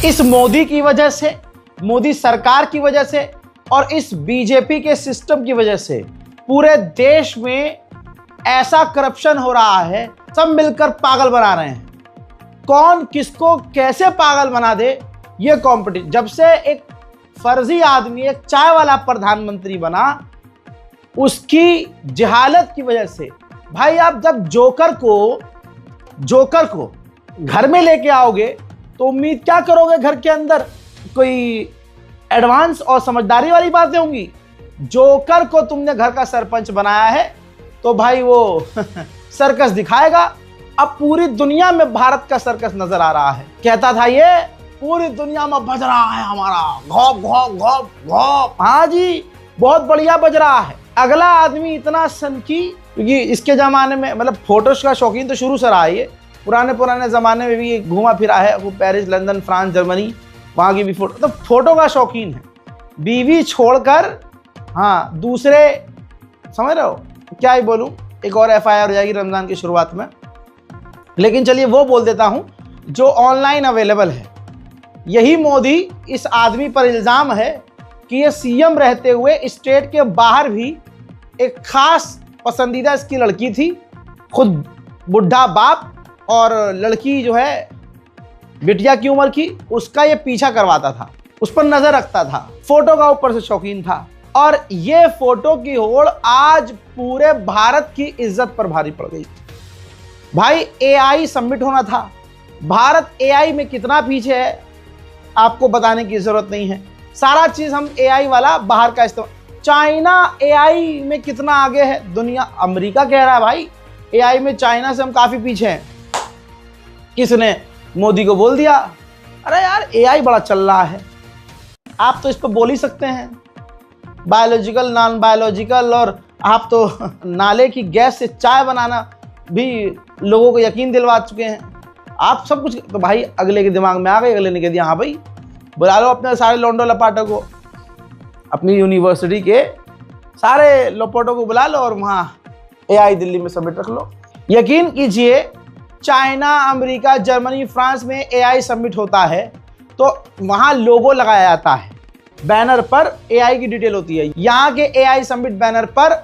इस मोदी की वजह से, मोदी सरकार की वजह से और इस बीजेपी के सिस्टम की वजह से पूरे देश में ऐसा करप्शन हो रहा है, सब मिलकर पागल बना रहे हैं। कौन किसको कैसे पागल बना दे, ये कॉम्पिटिशन। जब से एक फर्जी आदमी, एक चाय वाला प्रधानमंत्री बना, उसकी जहालत की वजह से भाई, आप जब जोकर को घर में लेके आओगे तो उम्मीद क्या करोगे? घर के अंदर कोई एडवांस और समझदारी वाली बातें होंगी। जोकर को तुमने घर का सरपंच बनाया है तो भाई वो सर्कस दिखाएगा। अब पूरी दुनिया में भारत का सर्कस नजर आ रहा है। कहता था ये पूरी दुनिया में बज रहा है हमारा, घोप घोप घोप घोप। हाँ जी, बहुत बढ़िया बज रहा है। अगला आदमी इतना सनकी, क्योंकि इसके जमाने में मतलब फोटोज का शौकीन तो शुरू से रहा है। ये पुराने जमाने में भी घूमा फिरा है, वो पेरिस, लंदन, फ्रांस, जर्मनी, वहाँ की भी फोटो, तो फोटो का शौकीन है। बीवी छोड़कर हाँ दूसरे, समझ रहे हो क्या ही बोलूँ, एक और FIR हो जाएगी रमजान की शुरुआत में। लेकिन चलिए वो बोल देता हूँ जो ऑनलाइन अवेलेबल है। यही मोदी, इस आदमी पर इल्ज़ाम है कि ये CM रहते हुए स्टेट के बाहर भी एक खास पसंदीदा इसकी लड़की थी, खुद बुढ़ा बाप और लड़की जो है बिटिया की उम्र की, उसका ये पीछा करवाता था, उस पर नजर रखता था, फोटो का ऊपर से शौकीन था। और ये फोटो की होड़ आज पूरे भारत की इज्जत पर भारी पड़ गई। भाई AI सबमिट होना था। भारत AI में कितना पीछे है आपको बताने की जरूरत नहीं है। सारा चीज हम AI वाला बाहर का इस्तेमाल। चाइना AI में कितना आगे है दुनिया, अमेरिका कह रहा है भाई AI में चाइना से हम काफी पीछे हैं। किसने? मोदी को बोल दिया, अरे यार AI बड़ा चल रहा है, आप तो इस पर बोल ही सकते हैं, बायोलॉजिकल, नॉन बायोलॉजिकल, और आप तो नाले की गैस से चाय बनाना भी लोगों को यकीन दिलवा चुके हैं, आप सब कुछ। तो भाई अगले के दिमाग में आ गई, अगले ने कह दिया हाँ भाई बुला लो अपने सारे लोंडो लपाटों को, अपनी यूनिवर्सिटी के सारे लपाटों को बुला लो और वहाँ AI दिल्ली में सबमिट रख लो। यकीन कीजिए चाइना, अमेरिका, जर्मनी, फ्रांस में AI सबमिट होता है तो वहाँ लोगो लगाया जाता है, बैनर पर AI की डिटेल होती है। यहाँ के AI सबमिट बैनर पर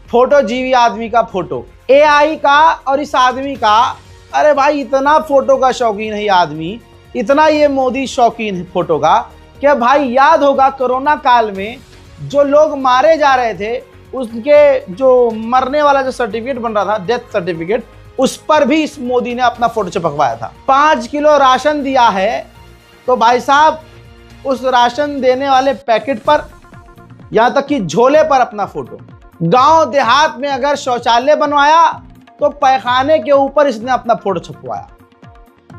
फोटो, जीवी आदमी का फोटो, AI का और इस आदमी का। अरे भाई इतना फोटो का शौकीन है ये आदमी, इतना ये मोदी शौकीन है फोटो का कि भाई याद होगा कोरोना काल में जो लोग मारे जा रहे थे, उसके जो मरने वाला जो सर्टिफिकेट बन रहा था, डेथ सर्टिफिकेट, उस पर भी इस मोदी ने अपना फोटो चिपकवाया था। 5 किलो राशन दिया है तो भाई साहब उस राशन देने वाले पैकेट पर, यहां तक कि झोले पर अपना फोटो। गांव देहात में अगर शौचालय बनवाया तो पैखाने के ऊपर इसने अपना फोटो छपवाया।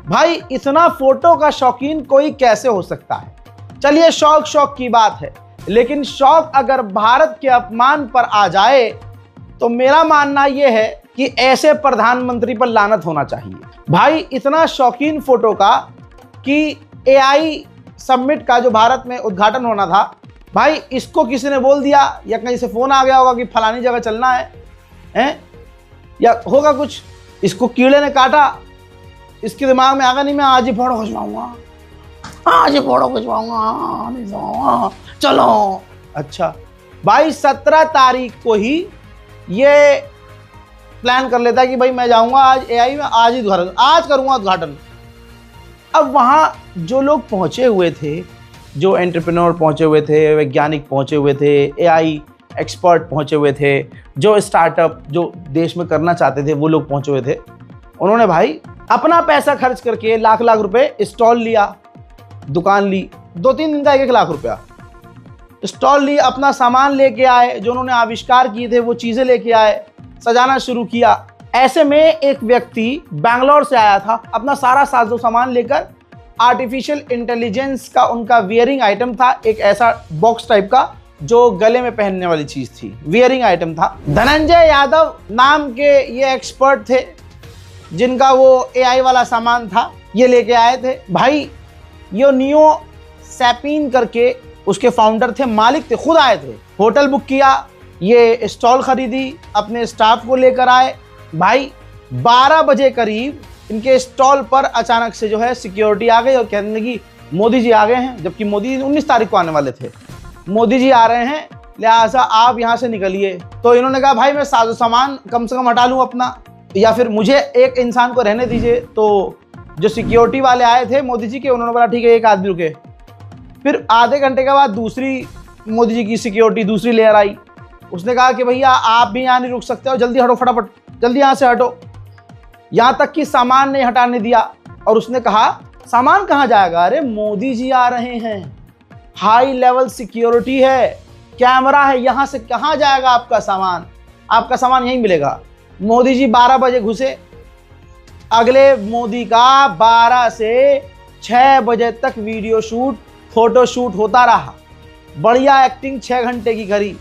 भाई इतना फोटो का शौकीन कोई कैसे हो सकता है? चलिए शौक की बात है, लेकिन शौक अगर भारत के अपमान पर आ जाए तो मेरा मानना यह है कि ऐसे प्रधानमंत्री पर लानत होना चाहिए। भाई इतना शौकीन फोटो का कि AI सबमिट का जो भारत में उद्घाटन होना था, भाई इसको किसी ने बोल दिया या कहीं से फोन आ गया होगा कि फलानी जगह चलना है या होगा कुछ, इसको कीड़े ने काटा, इसके दिमाग में आगा नहीं मैं आज ही फोटो खिंचवाऊंगा, आज ही फोटो खिंचवाऊंगा, चलो। अच्छा भाई 17 तारीख को ही ये प्लान कर लेता है कि भाई मैं जाऊंगा आज AI में, आज ही आज करूंगा उद्घाटन। अब वहां जो लोग पहुंचे हुए थे, जो एंटरप्रेन्योर पहुंचे हुए थे, वैज्ञानिक पहुंचे हुए थे, AI एक्सपर्ट पहुंचे हुए थे, जो स्टार्टअप जो देश में करना चाहते थे वो लोग पहुंचे हुए थे। उन्होंने भाई अपना पैसा खर्च करके लाख रुपए स्टॉल लिया, दुकान ली, 2-3 दिन का 1 लाख रुपया स्टॉल ली, अपना सामान लेके आए, जो उन्होंने आविष्कार किए थे वो चीजें लेके आए, सजाना शुरू किया। ऐसे में एक व्यक्ति बैंगलोर से आया था, अपना सारा साजो सामान लेकर, आर्टिफिशियल इंटेलिजेंस का उनका वियरिंग आइटम था, एक ऐसा बॉक्स टाइप का जो गले में पहनने वाली चीज थी, वियरिंग आइटम था। धनंजय यादव नाम के ये एक्सपर्ट थे जिनका वो AI वाला सामान था, ये लेके आए थे। भाई ये नियो सैपिन करके उसके फाउंडर थे, मालिक थे, खुद आए थे, होटल बुक किया, ये स्टॉल खरीदी, अपने स्टाफ को लेकर आए। भाई 12 बजे करीब इनके स्टॉल पर अचानक से जो है सिक्योरिटी आ गई और कहने लगी मोदी जी आ गए हैं, जबकि मोदी 19 तारीख को आने वाले थे। मोदी जी आ रहे हैं, लिहाजा आप यहाँ से निकलिए। तो इन्होंने कहा भाई मैं साजो सामान कम से कम हटा लूँ अपना, या फिर मुझे एक इंसान को रहने दीजिए। तो जो सिक्योरिटी वाले आए थे मोदी जी के, उन्होंने बोला ठीक है एक आदमी रुके। फिर आधे घंटे के बाद दूसरी मोदी जी की सिक्योरिटी दूसरी लेयर आई, उसने कहा कि भैया आप भी यहाँ नहीं रुक सकते हो, जल्दी हटो, फटाफट जल्दी यहाँ से हटो। यहाँ तक कि सामान नहीं हटाने दिया, और उसने कहा सामान कहाँ जाएगा, अरे मोदी जी आ रहे हैं, हाई लेवल सिक्योरिटी है, कैमरा है, यहाँ से कहाँ जाएगा आपका सामान, आपका सामान यहीं मिलेगा। मोदी जी 12 बजे घुसे, अगले मोदी का 12 से 6 बजे तक वीडियो शूट, फोटो शूट होता रहा, बढ़िया एक्टिंग 6 घंटे की करी।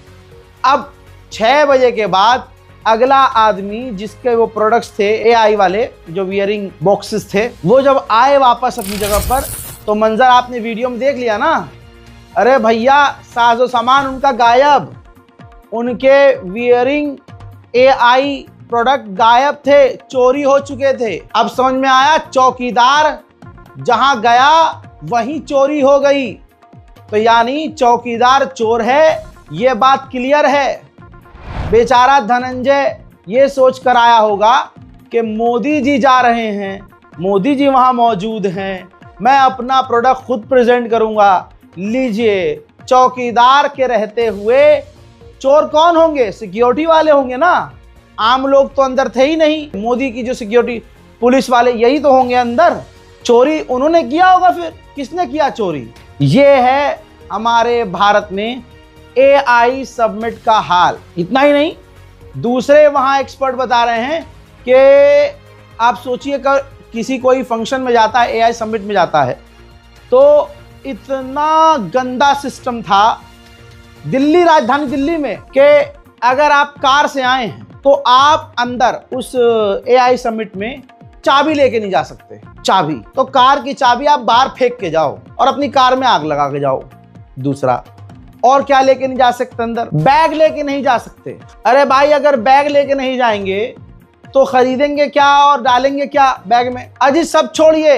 अब 6 बजे के बाद अगला आदमी जिसके वो प्रोडक्ट्स थे एआई वाले, जो वियरिंग बॉक्सेस थे, वो जब आए वापस अपनी जगह पर, तो मंजर आपने वीडियो में देख लिया ना। अरे भैया साजो सामान उनका गायब, उनके वियरिंग एआई प्रोडक्ट गायब थे, चोरी हो चुके थे। अब समझ में आया, चौकीदार जहां गया वहीं चोरी हो गई। तो यानी चौकीदार चोर है, ये बात क्लियर है। बेचारा धनंजय ये सोच कर आया होगा कि मोदी जी जा रहे हैं, मोदी जी वहां मौजूद हैं, मैं अपना प्रोडक्ट खुद प्रेजेंट करूंगा। लीजिए, चौकीदार के रहते हुए चोर कौन होंगे, सिक्योरिटी वाले होंगे ना, आम लोग तो अंदर थे ही नहीं। मोदी की जो सिक्योरिटी पुलिस वाले यही तो होंगे अंदर। चोरी उन्होंने किया होगा, फिर किसने किया चोरी। ये है हमारे भारत में एआई समिट का हाल। इतना ही नहीं, दूसरे वहां एक्सपर्ट बता रहे हैं कि आप सोचिए कर किसी कोई फंक्शन में जाता है, एआई समिट में जाता है, तो इतना गंदा सिस्टम था दिल्ली, राजधानी दिल्ली में, कि अगर आप कार से आए हैं तो आप अंदर उस एआई समिट में चाबी लेके नहीं जा सकते। चाबी तो कार की चाबी आप बाहर फेंक के जाओ और अपनी कार में आग लगा के जाओ। दूसरा, और क्या लेके नहीं जा सकते अंदर, बैग लेके नहीं जा सकते। अरे भाई अगर बैग लेके नहीं जाएंगे तो खरीदेंगे क्या और डालेंगे क्या बैग में। अजी सब छोड़िए,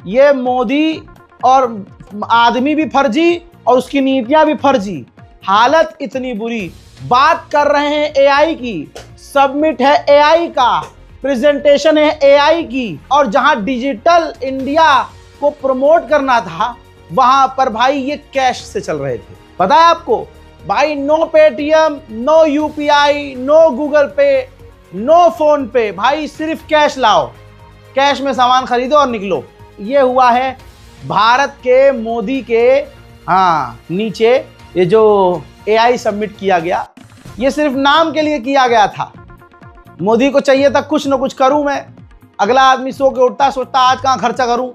ये मोदी और आदमी भी फर्जी और उसकी नीतियां भी फर्जी, हालत इतनी बुरी। बात कर रहे हैं एआई की, सबमिट है एआई का, प्रेजेंटेशन है एआई की, और जहां डिजिटल इंडिया को प्रमोट करना था वहां पर भाई ये कैश से चल रहे थे। पता है आपको भाई, no Paytm, no UPI, no Google Pay, no PhonePe, भाई सिर्फ कैश लाओ, कैश में सामान खरीदो और निकलो। ये हुआ है भारत के मोदी के नीचे ये जो एआई सबमिट किया गया, ये सिर्फ नाम के लिए किया गया था। मोदी को चाहिए था कुछ ना कुछ करूं मैं। अगला आदमी सो के उठता सोचता आज कहाँ खर्चा करूं,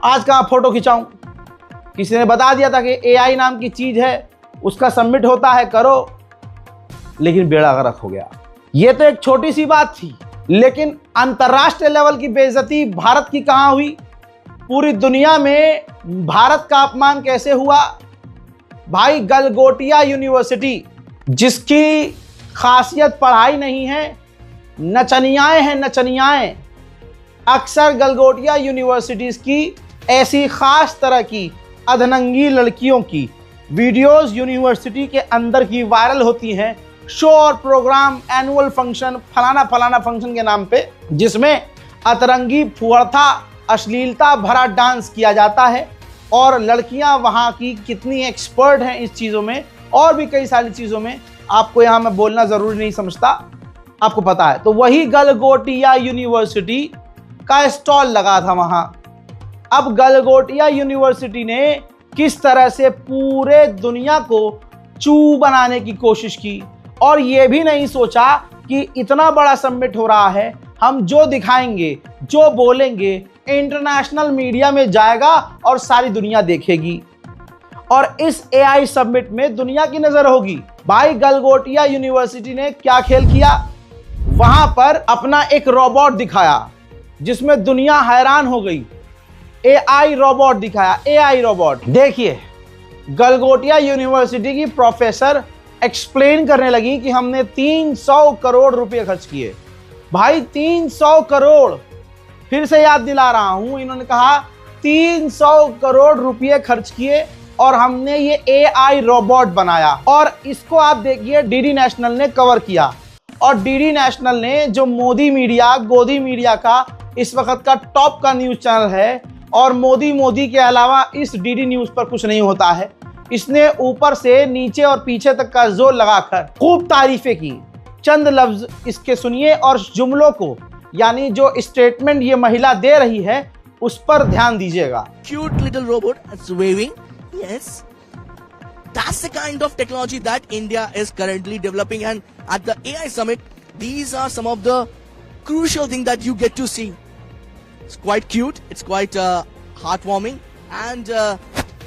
आज कहाँ फोटो खिंचाऊं। किसी ने बता दिया था कि एआई नाम की चीज है, उसका सबमिट होता है, करो, लेकिन बेड़ा गर्क हो गया। ये तो एक छोटी सी बात थी, लेकिन अंतर्राष्ट्रीय लेवल की बेइज्जती भारत की कहां हुई। पूरी दुनिया में भारत का अपमान कैसे हुआ। भाई गलगोटिया यूनिवर्सिटी, जिसकी खासियत पढ़ाई नहीं है, नचनियाएं हैं नचनियाएं। अक्सर गलगोटिया यूनिवर्सिटीज की ऐसी खास तरह की अधनंगी लड़कियों की वीडियोस यूनिवर्सिटी के अंदर की वायरल होती हैं, शो और प्रोग्राम, एनुअल फंक्शन, फलाना फलाना फंक्शन के नाम पे, जिसमें अतरंगी, फुहड़ता, अश्लीलता भरा डांस किया जाता है। और लड़कियां वहां की कितनी एक्सपर्ट हैं इस चीज़ों में, और भी कई सारी चीज़ों में, आपको यहाँ मैं बोलना ज़रूरी नहीं समझता, आपको पता है। तो वही गलगोटिया यूनिवर्सिटी का स्टॉल लगा था वहां। अब गलगोटिया यूनिवर्सिटी ने किस तरह से पूरे दुनिया को चू बनाने की कोशिश की, और ये भी नहीं सोचा कि इतना बड़ा समिट हो रहा है, हम जो दिखाएंगे, जो बोलेंगे, इंटरनेशनल मीडिया में जाएगा और सारी दुनिया देखेगी, और इस एआई समिट में दुनिया की नजर होगी। भाई गलगोटिया यूनिवर्सिटी ने क्या खेल किया, वहां पर अपना एक रोबोट दिखाया जिसमें दुनिया हैरान हो गई। एआई रोबोट दिखाया, एआई रोबोट। देखिए, गलगोटिया यूनिवर्सिटी की प्रोफेसर एक्सप्लेन करने लगी कि हमने 300 करोड़ रुपए खर्च किए। भाई 300 करोड़, फिर से याद दिला रहा हूं, इन्होंने कहा 300 करोड़ रुपए खर्च किए और हमने ये AI रोबोट बनाया। और इसको आप देखिए डीडी नेशनल ने कवर किया, और डीडी नेशनल ने जो मोदी मीडिया, गोदी मीडिया का इस वक्त का टॉप का न्यूज चैनल है, और मोदी के अलावा इस डीडी न्यूज पर कुछ नहीं होता है। इसने ऊपर से नीचे और पीछे तक का जोर लगाकर खूब तारीफें की। चंद लफ्ज इसके सुनिए और जुमलों को, यानी जो स्टेटमेंट ये महिला दे रही है उस पर ध्यान दीजिएगा। Cute little robot that's waving. Yes. That's the kind of technology that India is currently developing, and at the AI Summit, these are some of the crucial things that you get to see. It's quite cute, it's quite heartwarming, and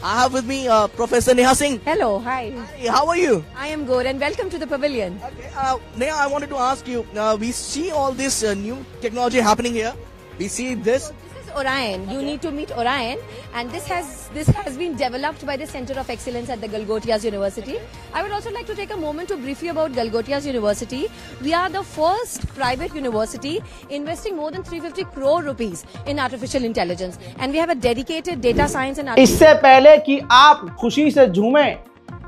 I have with me Professor Neha Singh. Hello, hi. Hi, how are you? I am good and welcome to the pavilion. Okay, Neha, I wanted to ask you, we see all this new technology happening here. We see this. This is Orion. You need to meet Orion, and this has been developed by the Center of Excellence at the Galgotias University. I would also like to take a moment to brief you about Galgotias University. We are the first private university investing more than 350 crore rupees in artificial intelligence, and we have a dedicated data science and इससे पहले कि आप खुशी से झूमें,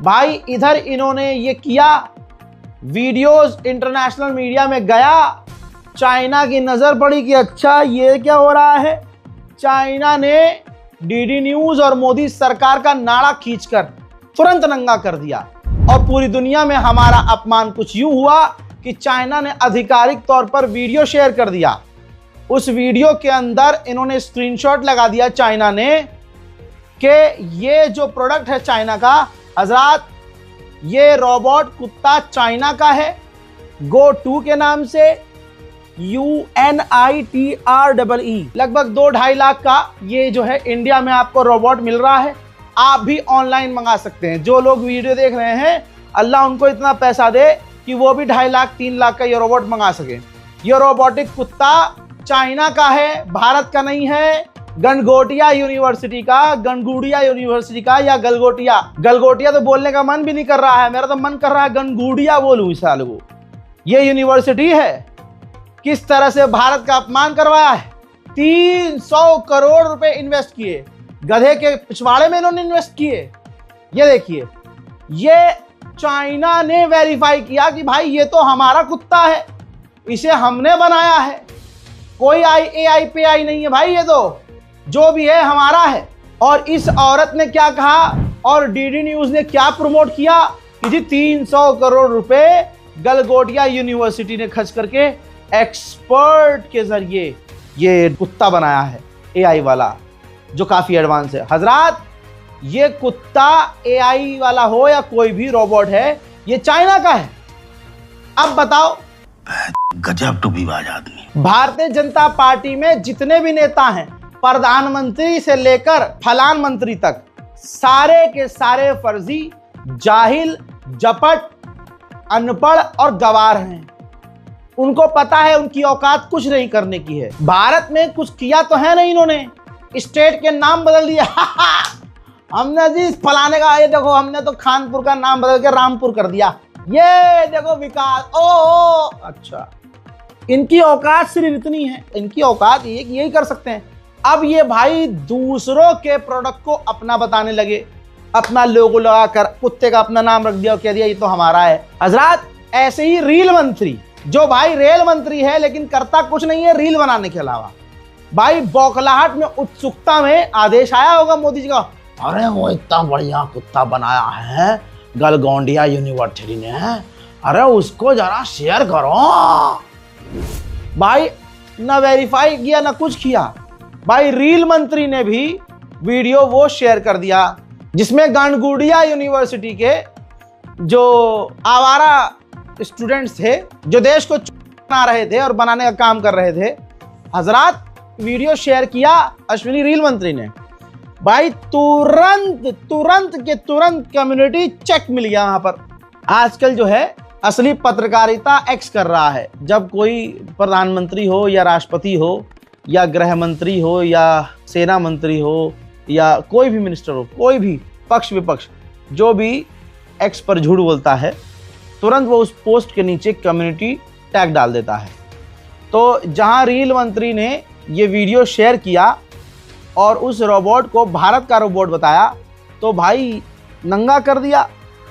भाई इधर इन्होंने ये किया, वीडियोस इंटरनेशनल मीडिया में गया, चाइना की नजर पड़ी कि अच्छा ये क्या हो रहा है। चाइना ने डीडी न्यूज और मोदी सरकार का नाड़ा खींचकर तुरंत नंगा कर दिया, और पूरी दुनिया में हमारा अपमान कुछ यूं हुआ कि चाइना ने आधिकारिक तौर पर वीडियो शेयर कर दिया। उस वीडियो के अंदर इन्होंने स्क्रीनशॉट लगा दिया चाइना ने कि ये जो प्रोडक्ट है चाइना का, हजरात ये रोबोट कुत्ता चाइना का है, गो 2 के नाम से, UNITREE, लगभग 2-2.5 लाख का ये जो है इंडिया में आपको रोबोट मिल रहा है। आप भी ऑनलाइन मंगा सकते हैं। जो लोग वीडियो देख रहे हैं, अल्लाह उनको इतना पैसा दे कि वो भी 2.5 लाख 3 लाख का ये रोबोट मंगा सके। ये रोबोटिक कुत्ता चाइना का है, भारत का नहीं है। गणगोटिया यूनिवर्सिटी का, गणगुड़िया यूनिवर्सिटी का, या गलगोटिया, गलगोटिया तो बोलने का मन भी नहीं कर रहा है, मेरा तो मन कर रहा है गणगुड़िया बोलूं इस साल को। ये यूनिवर्सिटी है, किस तरह से भारत का अपमान करवाया है। 300 करोड़ रुपए इन्वेस्ट किए, गधे के पिछवाड़े में इन्होंने इन्वेस्ट किए। ये देखिए, ये चाइना ने वेरीफाई किया कि भाई ये तो हमारा कुत्ता है, इसे हमने बनाया है, कोई AI पे नहीं है भाई, ये तो जो भी है हमारा है। और इस औरत ने क्या कहा, और डीडी न्यूज ने क्या प्रमोट किया कि जी 300 करोड़ रुपए गलगोटिया यूनिवर्सिटी ने खर्च करके एक्सपर्ट के जरिए ये कुत्ता बनाया है AI वाला, जो काफी एडवांस है। हजरात ये कुत्ता AI वाला हो या कोई भी रोबोट है, ये चाइना का है। अब बताओ, गजब टूपीबाज आदमी। भारतीय जनता पार्टी में जितने भी नेता हैं, प्रधानमंत्री से लेकर फलान मंत्री तक, सारे के सारे फर्जी, जाहिल, जपट, अनपढ़ और गवार हैं। उनको पता है उनकी औकात कुछ नहीं करने की है। भारत में कुछ किया तो है नहीं, इन्होंने स्टेट के नाम बदल दिया। हमने जी फलाने का, ये देखो हमने तो खानपुर का नाम बदल के रामपुर कर दिया, ये देखो विकास। ओ अच्छा, इनकी औकात सिर्फ इतनी है, इनकी औकात ये यही कर सकते हैं। अब ये भाई दूसरों के प्रोडक्ट को अपना बताने लगे, अपना लोगो लगाकर कुत्ते का अपना नाम रख दिया और कह दिया ये तो हमारा है। हजरात ऐसे ही रील मंत्री, जो भाई रेल मंत्री है लेकिन करता कुछ नहीं है रील बनाने के अलावा, भाई बौखलाहट में, उत्सुकता में आदेश आया होगा मोदी जी का, अरे वो इतना बढ़िया कुत्ता बनाया है गलगोंडिया यूनिवर्सिटी ने, अरे उसको जरा शेयर करो। भाई ना वेरीफाई किया ना कुछ किया, भाई रील मंत्री ने भी वीडियो वो शेयर कर दिया जिसमें गणगुड़िया यूनिवर्सिटी के जो आवारा स्टूडेंट्स थे, जो देश को बना रहे थे और बनाने का काम कर रहे थे, हजरात वीडियो शेयर किया अश्विनी रील मंत्री ने, भाई तुरंत के तुरंत कम्युनिटी चेक मिल गया। वहां पर आजकल जो है असली पत्रकारिता एक्स कर रहा है। जब कोई प्रधानमंत्री हो या राष्ट्रपति हो या गृह मंत्री हो या सेना मंत्री हो या कोई भी मिनिस्टर हो, कोई भी पक्ष विपक्ष जो भी एक्स पर झूठ बोलता है, तुरंत वो उस पोस्ट के नीचे कम्युनिटी टैग डाल देता है। तो जहां रील मंत्री ने ये वीडियो शेयर किया, और उस रोबोट को भारत का रोबोट बताया तो भाई नंगा कर दिया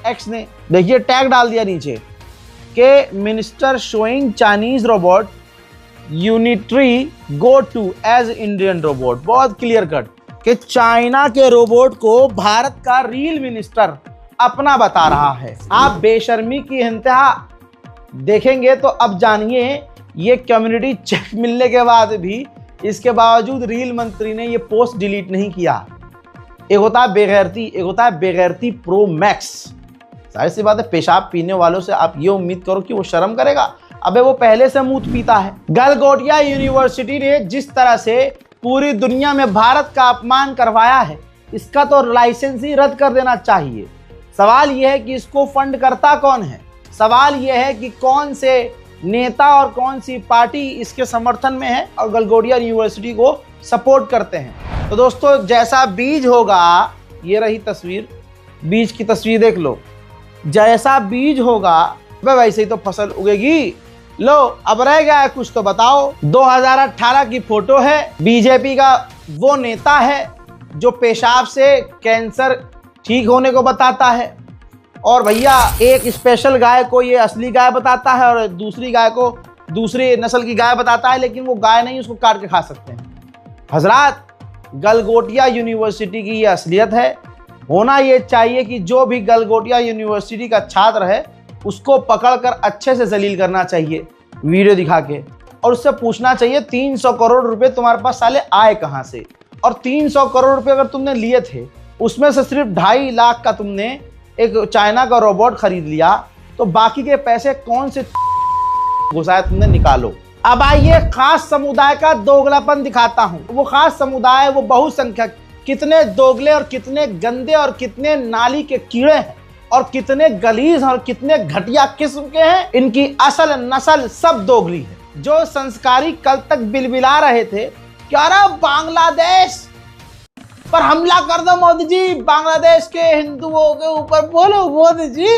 एक्स ने। देखिए टैग डाल दिया नीचे के minister showing Chinese robot Unitree Go two as Indian robot. बहुत क्लियर कट कि चाइना के रोबोट को भारत का रील मिनिस्टर अपना बता रहा है। आप बेशर्मी की इंतहा देखेंगे तो अब जानिए ये कम्युनिटी चेक मिलने के बाद भी इसके बावजूद रील मंत्री ने ये पोस्ट डिलीट नहीं किया। एक होता है बेगैरती, एक होता है बेगैरती प्रो मैक्स। जाहिर सी बात है पेशाब पीने वालों से आप ये उम्मीद करो कि वो शर्म करेगा, अबे वो पहले से मूत पीता है। गलगोटिया यूनिवर्सिटी ने जिस तरह से पूरी दुनिया में भारत का अपमान करवाया है, इसका तो लाइसेंस ही रद्द कर देना चाहिए। सवाल यह है कि इसको फंड करता कौन है, सवाल यह है कि कौन से नेता और कौन सी पार्टी इसके समर्थन में है और गलगोटिया यूनिवर्सिटी को सपोर्ट करते हैं। तो दोस्तों जैसा बीज होगा, ये रही तस्वीर, बीज की तस्वीर देख लो, जैसा बीज होगा वैसे ही तो फसल उगेगी। लो अब रह गया है कुछ तो बताओ। 2018 की फोटो है, बीजेपी का वो नेता है जो पेशाब से कैंसर ठीक होने को बताता है और भैया एक स्पेशल गाय को ये असली गाय बताता है और दूसरी गाय को दूसरी नस्ल की गाय बताता है, लेकिन वो गाय नहीं, उसको काट के खा सकते हैं। हजरात गलगोटिया यूनिवर्सिटी की ये असलियत है। होना ये चाहिए कि जो भी गलगोटिया यूनिवर्सिटी का छात्र है उसको पकड़कर अच्छे से जलील करना चाहिए वीडियो दिखा के, और उससे पूछना चाहिए 300 करोड़ रुपए तुम्हारे पास साले आए कहां से। और 300 करोड़ रुपए अगर तुमने लिए थे उसमें से सिर्फ 2.5 लाख का तुमने एक चाइना का रोबोट खरीद लिया, तो बाकी के पैसे कौन से घुसाए तुमने, निकालो। अब आइए खास समुदाय का दोगलापन दिखाता हूं। वो खास समुदाय, वो बहुसंख्यक कितने दोगले और कितने गंदे और कितने नाली के कीड़े हैं और कितने गलीज और कितने घटिया किस्म के हैं। इनकी असल नस्ल सब दोगली है। जो संस्कारी कल तक बिलबिला रहे थे क्या ना बांग्लादेश पर हमला कर दो मोदी जी, बांग्लादेश के हिंदुओं के ऊपर बोलो मोदी जी,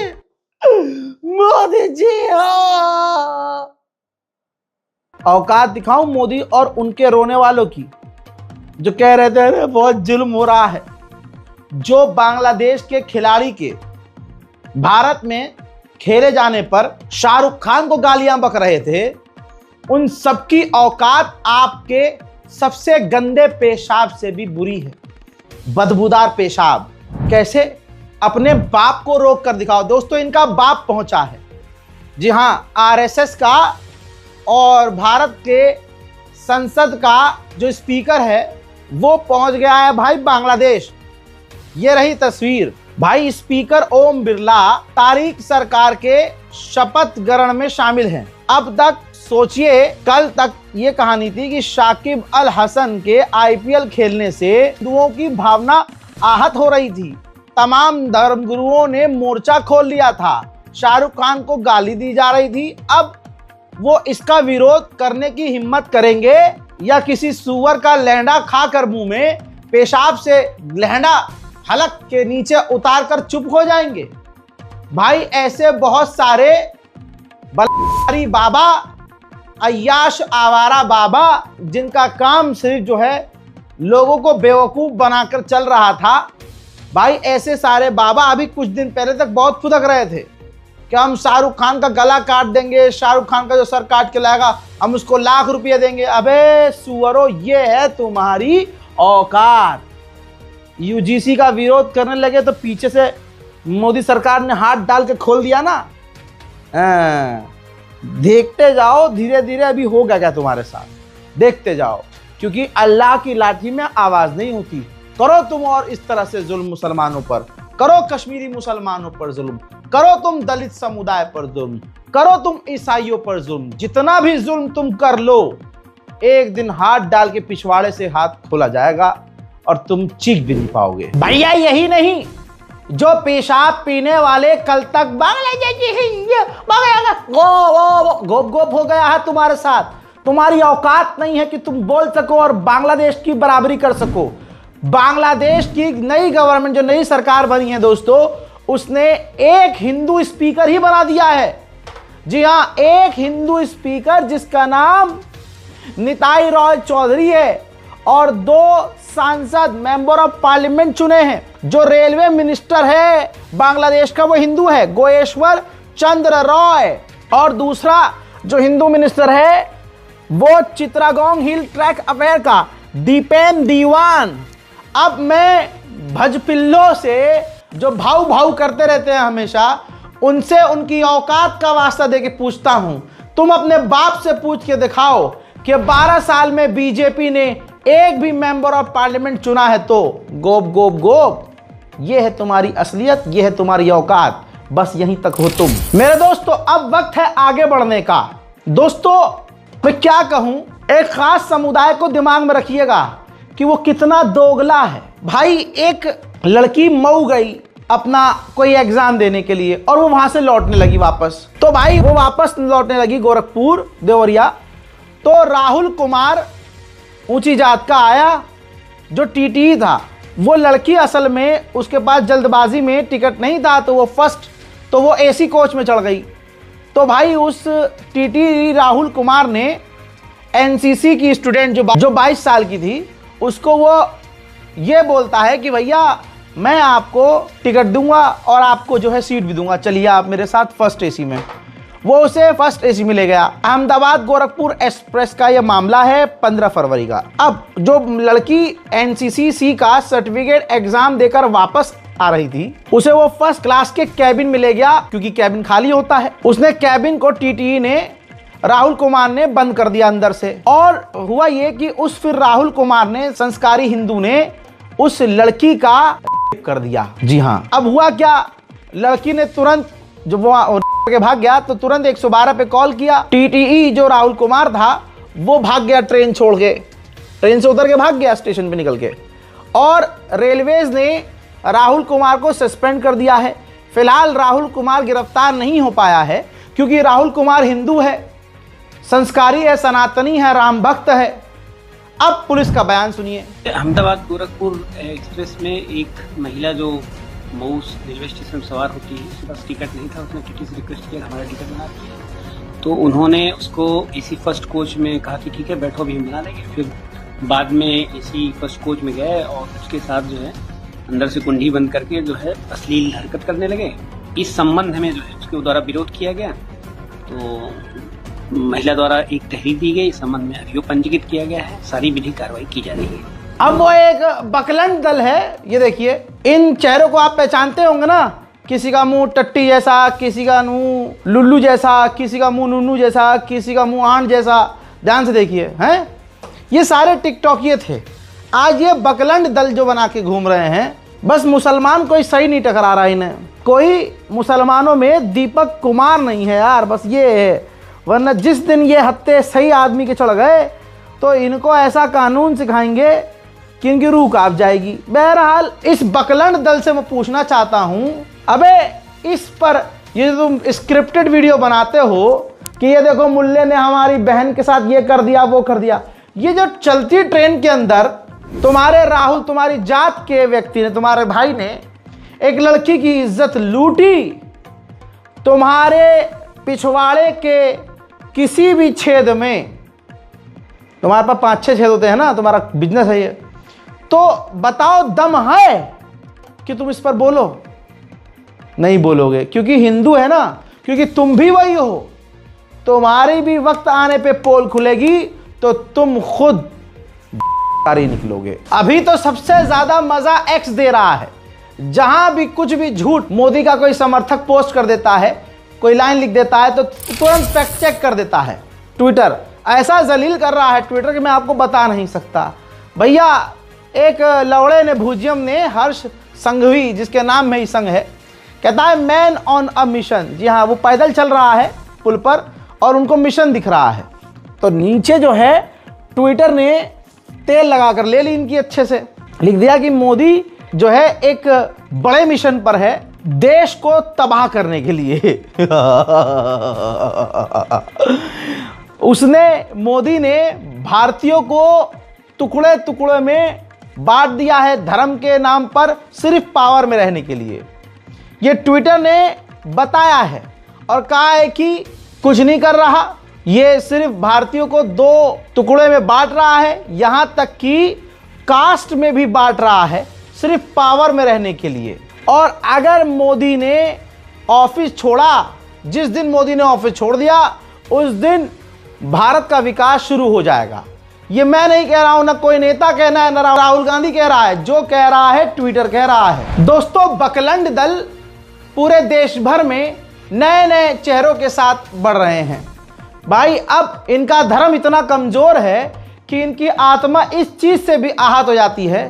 मोदी जी हाँ। औकात दिखाऊं मोदी और उनके रोने वालों की, जो कह रहे थे अरे बहुत जुल्म हो रहा है। जो बांग्लादेश के खिलाड़ी के भारत में खेले जाने पर शाहरुख खान को गालियां बक रहे थे, उन सबकी औकात आपके सबसे गंदे पेशाब से भी बुरी है। बदबूदार पेशाब। कैसे? अपने बाप को रोक कर दिखाओ। दोस्तों इनका बाप पहुंचा है, जी हां, आरएसएस का और भारत के संसद का जो स्पीकर है वो पहुंच गया है भाई बांग्लादेश। ये रही तस्वीर। भाई स्पीकर ओम बिरला तारिक सरकार के शपथ ग्रहण में शामिल हैं। अब तक सोचिए, कल तक ये कहानी थी कि शाकिब अल हसन के आईपीएल खेलने से हिंदुओं की भावना आहत हो रही थी। तमाम धर्मगुरुओं ने मोर्चा खोल लिया था, शाहरुख खान को गाली दी जा रही थी। अब वो इसका विरोध करने की हिम्मत करेंगे या किसी सुअर का लहंडा खाकर मुंह में पेशाब से लहंडा हलक के नीचे उतार कर चुप हो जाएंगे? भाई ऐसे बहुत सारे बलकारी बाबा, अय्याश आवारा बाबा, जिनका काम सिर्फ जो है लोगों को बेवकूफ बनाकर चल रहा था, भाई ऐसे सारे बाबा अभी कुछ दिन पहले तक बहुत फुदक रहे थे कि हम शाहरुख खान का गला काट देंगे, शाहरुख खान का जो सर काट के लाएगा हम उसको लाख रुपये देंगे। अबे सुअरो, ये है तुम्हारी औकात। यूजीसी का विरोध करने लगे तो पीछे से मोदी सरकार ने हाथ डाल के खोल दिया ना। देखते जाओ, धीरे धीरे अभी होगा क्या तुम्हारे साथ, देखते जाओ, क्योंकि अल्लाह की लाठी में आवाज नहीं होती। करो तुम और इस तरह से जुल्म मुसलमानों पर, करो कश्मीरी मुसलमानों पर जुल्म, करो तुम दलित समुदाय पर जुल्म, करो तुम ईसाइयों पर जुल्म, जितना भी जुल्म तुम कर लो, एक दिन हाथ डाल के पिछवाड़े से हाथ खोला जाएगा और तुम चीख भी नहीं पाओगे। भैया यही नहीं, जो पेशाब पीने वाले कल तक गोप गोप हो गया है तुम्हारे साथ, तुम्हारी औकात नहीं है कि तुम बोल सको और बांग्लादेश की बराबरी कर सको। बांग्लादेश की नई गवर्नमेंट, जो नई सरकार बनी है दोस्तों, उसने एक हिंदू स्पीकर ही बना दिया है। जी हां, एक हिंदू स्पीकर जिसका नाम निताई रॉय चौधरी है और 2 सांसद मेंबर ऑफ पार्लियामेंट चुने हैं। जो रेलवे मिनिस्टर है बांग्लादेश का वो हिंदू है, गोएश्वर चंद्र रॉय, और दूसरा जो हिंदू मिनिस्टर है वो चित्रागोंग हिल ट्रैक अफेयर का दीपेन दीवान। अब मैं भजपिल्लों से जो भाव भाव करते रहते हैं हमेशा, उनसे उनकी औकात का वास्ता देके पूछता हूं, तुम अपने बाप से पूछ के दिखाओ कि 12 साल में बीजेपी ने एक भी मेंबर ऑफ पार्लियामेंट चुना है तो गोप गोप गोप। यह है तुम्हारी असलियत, यह है तुम्हारी औकात, बस यहीं तक हो तुम। मेरे दोस्तों अब वक्त है आगे बढ़ने का। दोस्तों मैं क्या कहूं, एक खास समुदाय को दिमाग में रखिएगा कि वो कितना दोगला है। भाई एक लड़की मऊ गई अपना कोई एग्जाम देने के लिए और वो वहां से लौटने लगी वापस, तो भाई वो वापस लौटने लगी गोरखपुर देवरिया, तो राहुल कुमार ऊंची जात का आया जो टीटी था। वो लड़की असल में उसके पास जल्दबाजी में टिकट नहीं था, तो वो एसी कोच में चढ़ गई। तो भाई उस टीटी राहुल कुमार ने एनसीसी की स्टूडेंट जो 22 साल की थी, उसको वो ये बोलता है कि भैया मैं आपको टिकट दूंगा और आपको जो है सीट भी दूंगा, चलिए आप मेरे साथ फर्स्ट एसी में। वो उसे फर्स्ट एसी में ले गया। अहमदाबाद गोरखपुर एक्सप्रेस का यह मामला है 15 फरवरी का। अब जो लड़की एनसीसी का सर्टिफिकेट एग्जाम देकर वापस आ रही थी, उसे वो फर्स्ट क्लास के कैबिन में ले गया क्योंकि कैबिन खाली होता है। उसने कैबिन को टीटी ने राहुल कुमार ने बंद कर दिया अंदर से, और हुआ ये कि फिर राहुल कुमार ने संस्कारी हिंदू ने उस लड़की का कर दिया। जी हाँ, अब हुआ क्या, लड़की ने तुरंत जब वो के भाग गया तो तुरंत 112 पे कॉल किया। टीटीई जो राहुल कुमार था वो भाग गया, ट्रेन छोड़ के, ट्रेन से उतर के भाग गया स्टेशन पे निकल के, और रेलवेज ने राहुल कुमार को सस्पेंड कर दिया है। फिलहाल राहुल कुमार गिरफ्तार नहीं हो पाया है क्योंकि राहुल कुमार हिंदू है, संस्कारी है, सनातनी है, राम भक्त है। अब पुलिस का बयान सुनिए। अहमदाबाद गोरखपुर एक्सप्रेस में एक महिला जो मऊ रेलवे स्टेशन में सवार होती है, उसके पास टिकट नहीं था, उसने टीटी से रिक्वेस्ट किया हमारा टिकट बना दिया, तो उन्होंने उसको एसी फर्स्ट कोच में कहा कि ठीक है बैठो भी हम बना देंगे। फिर बाद में एसी फर्स्ट कोच में गए और उसके साथ जो है अंदर से कुंडी बंद करके जो है अश्लील हरकत करने लगे। इस संबंध में जो है उसके द्वारा विरोध किया गया, तो महिला द्वारा एक तहरीर दी गई, इस संबंध में अभियोग पंजीकृत किया गया है, सारी विधिक कार्रवाई की जा रही है। अब वो एक बकलंड दल है, ये देखिए, इन चेहरों को आप पहचानते होंगे ना, किसी का मुंह टट्टी जैसा, किसी का मुंह लुल्लू जैसा, किसी का मुंह नुन्नू जैसा, किसी का मुंह आंट जैसा। ध्यान से देखिए, हैं ये सारे टिकटॉकिये थे। आज ये बकलंड दल जो बना के घूम रहे हैं, बस मुसलमान कोई सही नहीं टकरा रहा इन्हें। कोई मुसलमानों में दीपक कुमार नहीं है यार, बस ये है, वरना जिस दिन ये हत्ते सही आदमी के चढ़ गए तो इनको ऐसा कानून सिखाएंगे कि इनकी रूह कांप जाएगी। बहरहाल इस बकलंड दल से मैं पूछना चाहता हूं, अबे इस पर ये तुम स्क्रिप्टेड वीडियो बनाते हो कि ये देखो मुल्ले ने हमारी बहन के साथ ये कर दिया वो कर दिया, ये जो चलती ट्रेन के अंदर तुम्हारे राहुल, तुम्हारी जात के व्यक्ति ने, तुम्हारे भाई ने एक लड़की की इज्जत लूटी, तुम्हारे पिछवाड़े के किसी भी छेद में, तुम्हारे पास 5-6 छेद होते हैं ना, तुम्हारा बिजनेस है ये, तो बताओ दम है कि तुम इस पर बोलो? नहीं बोलोगे क्योंकि हिंदू है ना, क्योंकि तुम भी वही हो। तुम्हारी भी वक्त आने पे पोल खुलेगी तो तुम खुद निकलोगे। अभी तो सबसे ज्यादा मजा एक्स दे रहा है, जहां भी कुछ भी झूठ मोदी का कोई समर्थक पोस्ट कर देता है, कोई लाइन लिख देता है तो तुरंत फैक्ट चेक कर देता है। ट्विटर ऐसा जलील कर रहा है ट्विटर कि मैं आपको बता नहीं सकता। भैया एक लौड़े ने, भुजियम ने, हर्ष संघवी जिसके नाम में ही संघ है, कहता है मैन ऑन अ मिशन। जी हाँ, वो पैदल चल रहा है पुल पर और उनको मिशन दिख रहा है, तो नीचे जो है ट्विटर ने तेल लगाकर ले ली इनकी, अच्छे से लिख दिया कि मोदी जो है एक बड़े मिशन पर है देश को तबाह करने के लिए। मोदी ने भारतीयों को टुकड़े टुकड़े में बांट दिया है धर्म के नाम पर, सिर्फ पावर में रहने के लिए। ये ट्विटर ने बताया है और कहा है कि कुछ नहीं कर रहा, ये सिर्फ भारतीयों को 2 टुकड़े में बांट रहा है, यहां तक कि कास्ट में भी बांट रहा है सिर्फ पावर में रहने के लिए। और अगर मोदी ने ऑफिस छोड़ा, जिस दिन मोदी ने ऑफिस छोड़ दिया उस दिन भारत का विकास शुरू हो जाएगा। ये मैं नहीं कह रहा हूं, ना कोई नेता कहना है, ना राहुल गांधी कह रहा है, जो कह रहा है ट्विटर कह रहा है। दोस्तों, बकलंड दल पूरे देश भर में नए नए चेहरों के साथ बढ़ रहे हैं। भाई, अब इनका धर्म इतना कमजोर है कि इनकी आत्मा इस चीज से भी आहत हो जाती है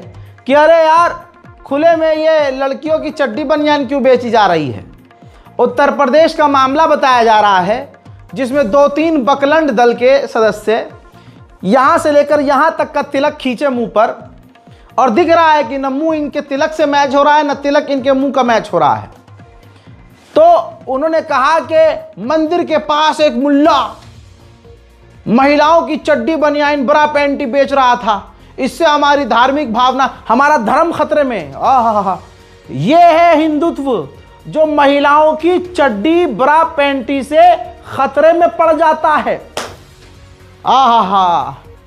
कि अरे यार, खुले में ये लड़कियों की चड्डी बनियान क्यों बेची जा रही है। उत्तर प्रदेश का मामला बताया जा रहा है जिसमें 2-3 बकलंड दल के सदस्य यहां से लेकर यहां तक का तिलक खींचे मुंह पर, और दिख रहा है कि न मुंह इनके तिलक से मैच हो रहा है, न तिलक इनके मुंह का मैच हो रहा है। तो उन्होंने कहा कि मंदिर के पास एक मुल्ला महिलाओं की चड्डी बनियान बरा पैंटी बेच रहा था, इससे हमारी धार्मिक भावना, हमारा धर्म खतरे में। ये है हिंदुत्व, जो महिलाओं की चड्डी बरा पैंटी से खतरे में पड़ जाता है।